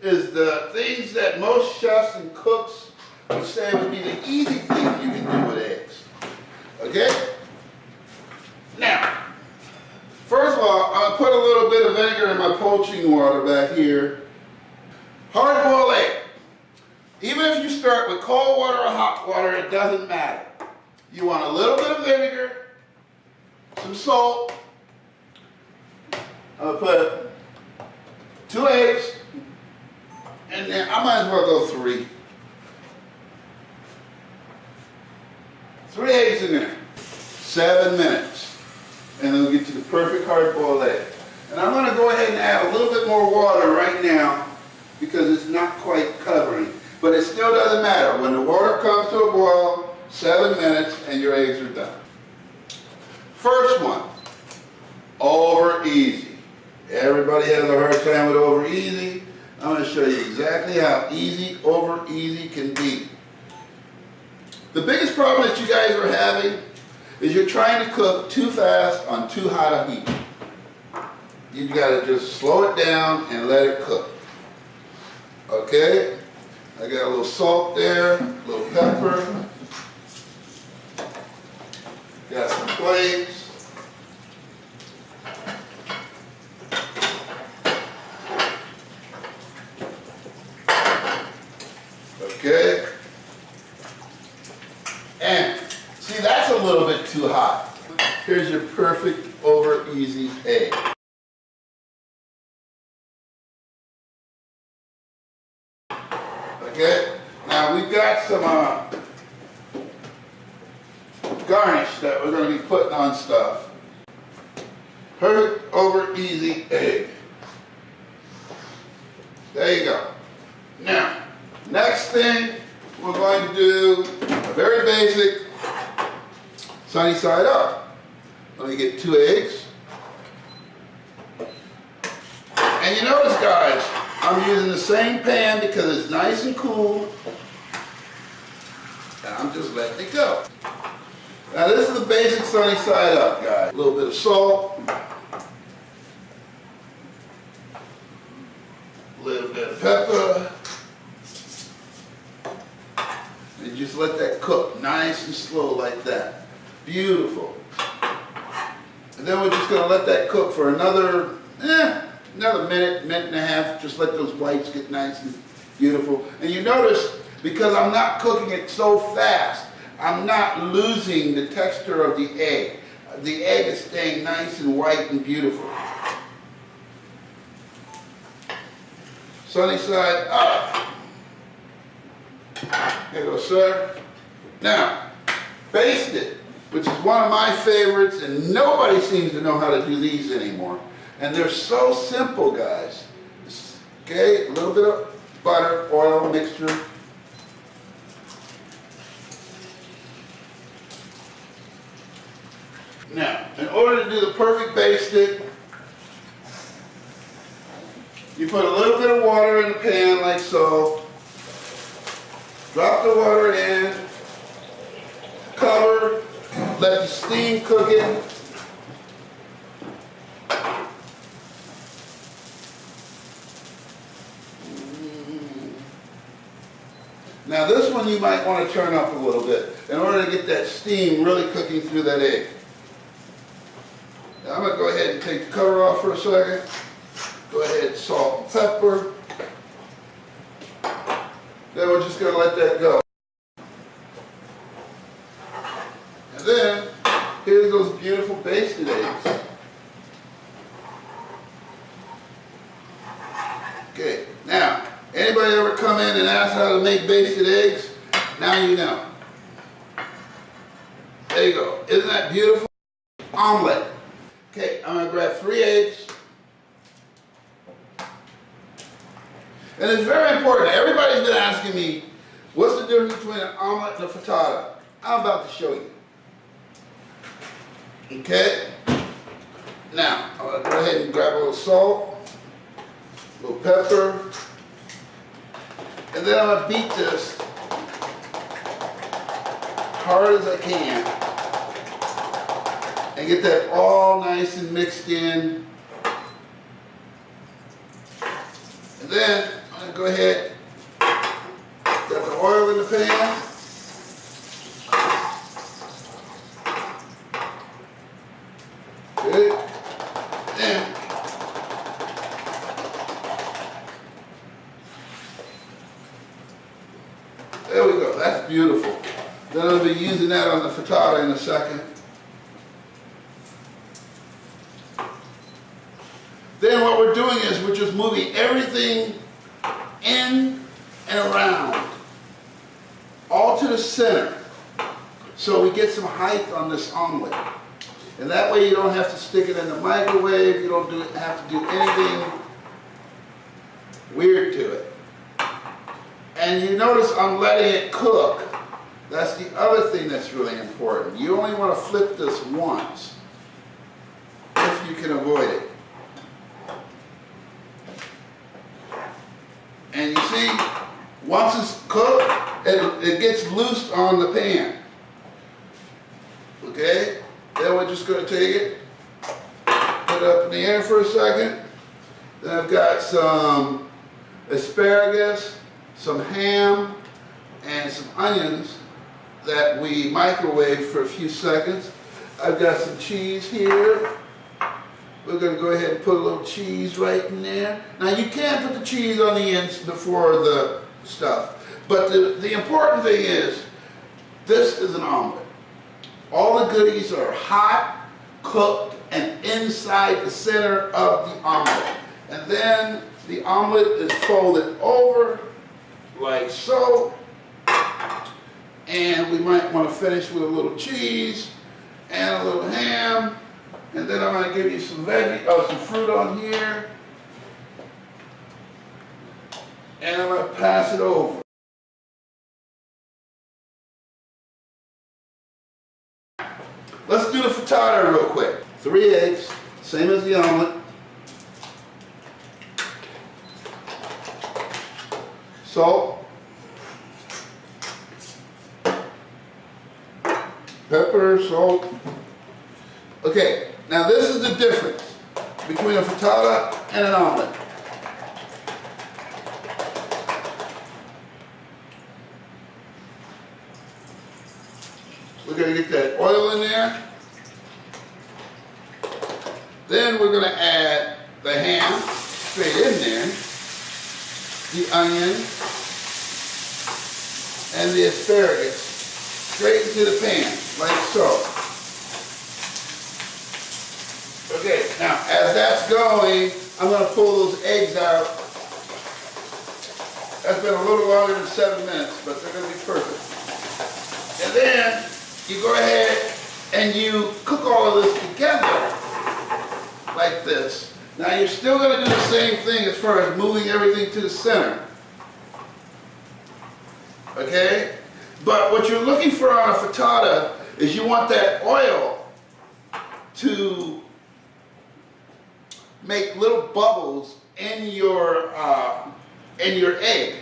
is the things that most chefs and cooks would say would be the easy things you can do with eggs. Okay? Now, first of all, I'm going to put a little bit of vinegar in my poaching water back here. Hard-boiled egg. Even if you start with cold water or hot water, it doesn't matter. You want a little bit of vinegar, some salt. I'm going to put 2 eggs, and then I might as well go 3. 3 eggs in there. 7 minutes. And it'll get you the perfect hard-boiled egg. And I'm going to go ahead and add a little bit more water right now because it's not quite covering. But it still doesn't matter. When the water comes to a boil, 7 minutes and your eggs are done. First one, over easy. Everybody has a hard time with over easy. I'm going to show you exactly how easy over easy can be. The biggest problem that you guys are having is you're trying to cook too fast on too hot a heat. You got to just slow it down and let it cook. Okay? I got a little salt there, a little pepper. Got some plates. Okay? And see, that's a little bit too hot. Here's your perfect over easy egg. Okay? Now we've got some garnish that we're going to be putting on stuff. Perfect over easy egg. There you go. Now, next thing we're going to do a very basic sunny side up. Let me get 2 eggs. And you notice, guys, I'm using the same pan because it's nice and cool. And I'm just letting it go. Now this is the basic sunny side up, guys. A little bit of salt. A little bit of pepper. And just let that cook nice and slow like that. Beautiful. And then we're just going to let that cook for another minute, minute and a half. Just let those whites get nice and beautiful. And you notice, because I'm not cooking it so fast, I'm not losing the texture of the egg. The egg is staying nice and white and beautiful. Sunny side up. There you go, sir. Now, baste it, which is one of my favorites, and nobody seems to know how to do these anymore. And they're so simple, guys. Okay, a little bit of butter, oil mixture. Now, in order to do the perfect basting, you put a little bit of water in the pan like so. Drop the water in, cover, let the steam cook it. Now this one you might want to turn up a little bit in order to get that steam really cooking through that egg. Now I'm going to go ahead and take the cover off for a second. Go ahead, salt and pepper. Then we're just going to let that go. And then, here's those beautiful basted eggs. Okay, now, anybody ever come in and ask how to make basted eggs? Now you know. There you go. Isn't that beautiful? Omelet. Okay, I'm going to grab 3 eggs. And it's very important. Everybody's been asking me, what's the difference between an omelet and a frittata? I'm about to show you. Okay? Now, I'm going to go ahead and grab a little salt, a little pepper, and then I'm going to beat this hard as I can and get that all nice and mixed in. And then I'm Now go ahead. Got the oil in the pan. Good. And there we go. That's beautiful. Then I'll be using that on the frittata in a second. Then what we're doing is we're just moving everything in and around, all to the center, so we get some height on this omelet. And that way you don't have to stick it in the microwave, you don't have to do anything weird to it. And you notice I'm letting it cook. That's the other thing that's really important. You only want to flip this once, if you can avoid it. And you see, once it's cooked, it gets loose on the pan. Okay? Then we're just going to take it, put it up in the air for a second. Then I've got some asparagus, some ham, and some onions that we microwave for a few seconds. I've got some cheese here. We're going to go ahead and put a little cheese right in there. Now you can put the cheese on the ends before the stuff, but the important thing is, this is an omelet. All the goodies are hot, cooked, and inside the center of the omelet. And then the omelet is folded over like so. And we might want to finish with a little cheese and a little ham. And then I'm going to give you some some fruit on here. And I'm going to pass it over. Let's do the frittata real quick. 3 eggs, same as the omelet. Salt. Pepper, salt. Okay, now this is the difference between a frittata and an omelet. We're going to get that oil in there. Then we're going to add the ham straight in there, the onion, and the asparagus straight into the pan, like so. Okay, now as that's going, I'm going to pull those eggs out. That's been a little longer than 7 minutes, but they're going to be perfect. And then you go ahead and you cook all of this together like this. Now you're still going to do the same thing as far as moving everything to the center. Okay? But what you're looking for on a frittata is you want that oil to make little bubbles in your egg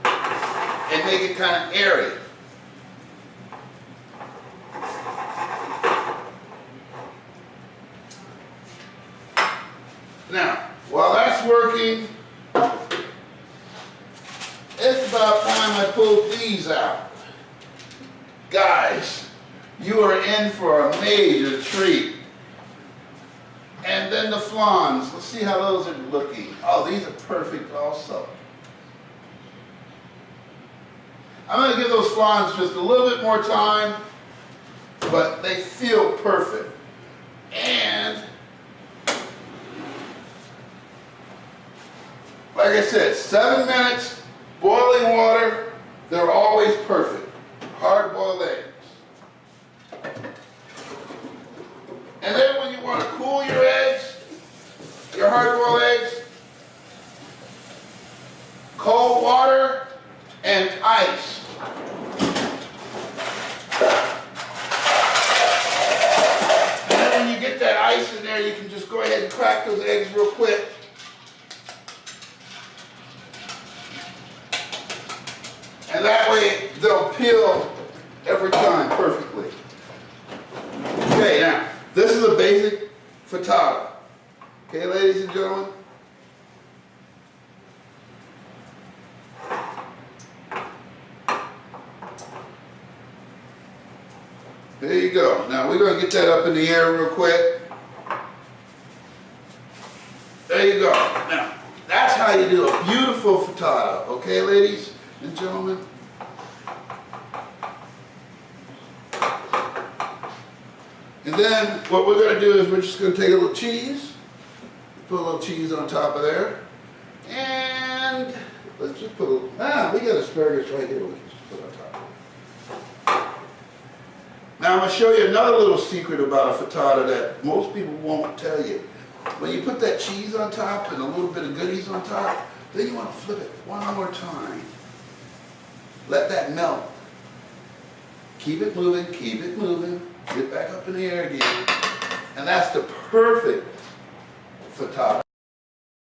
and make it kind of airy. Now, while that's working, it's about time I pull these out. Guys, you are in for a major treat. And then the flans, let's see how those are looking. Oh, these are perfect also. I'm going to give those flans just a little bit more time, but they feel perfect. And like I said, 7 minutes, boiling water, they're always perfect. Hard-boiled eggs. And then when you want to cool your eggs, your hard-boiled eggs, cold water and ice. And then when you get that ice in there, you can just go ahead and crack those eggs real quick. And that way they'll peel every time perfectly. Okay, now, this is a basic frittata. Okay, ladies and gentlemen? There you go. Now we're going to get that up in the air real quick. There you go. Now, that's how you do a beautiful frittata. Okay, ladies and gentlemen? And then what we're going to do is we're just going to take a little cheese. Put a little cheese on top of there. And let's just put a little, we got asparagus right here. We can just put on top. Now I'm going to show you another little secret about a frittata that most people won't tell you. When you put that cheese on top and a little bit of goodies on top, then you want to flip it one more time. Let that melt. Keep it moving, keep it moving. Get back up in the air again. And that's the perfect frittata.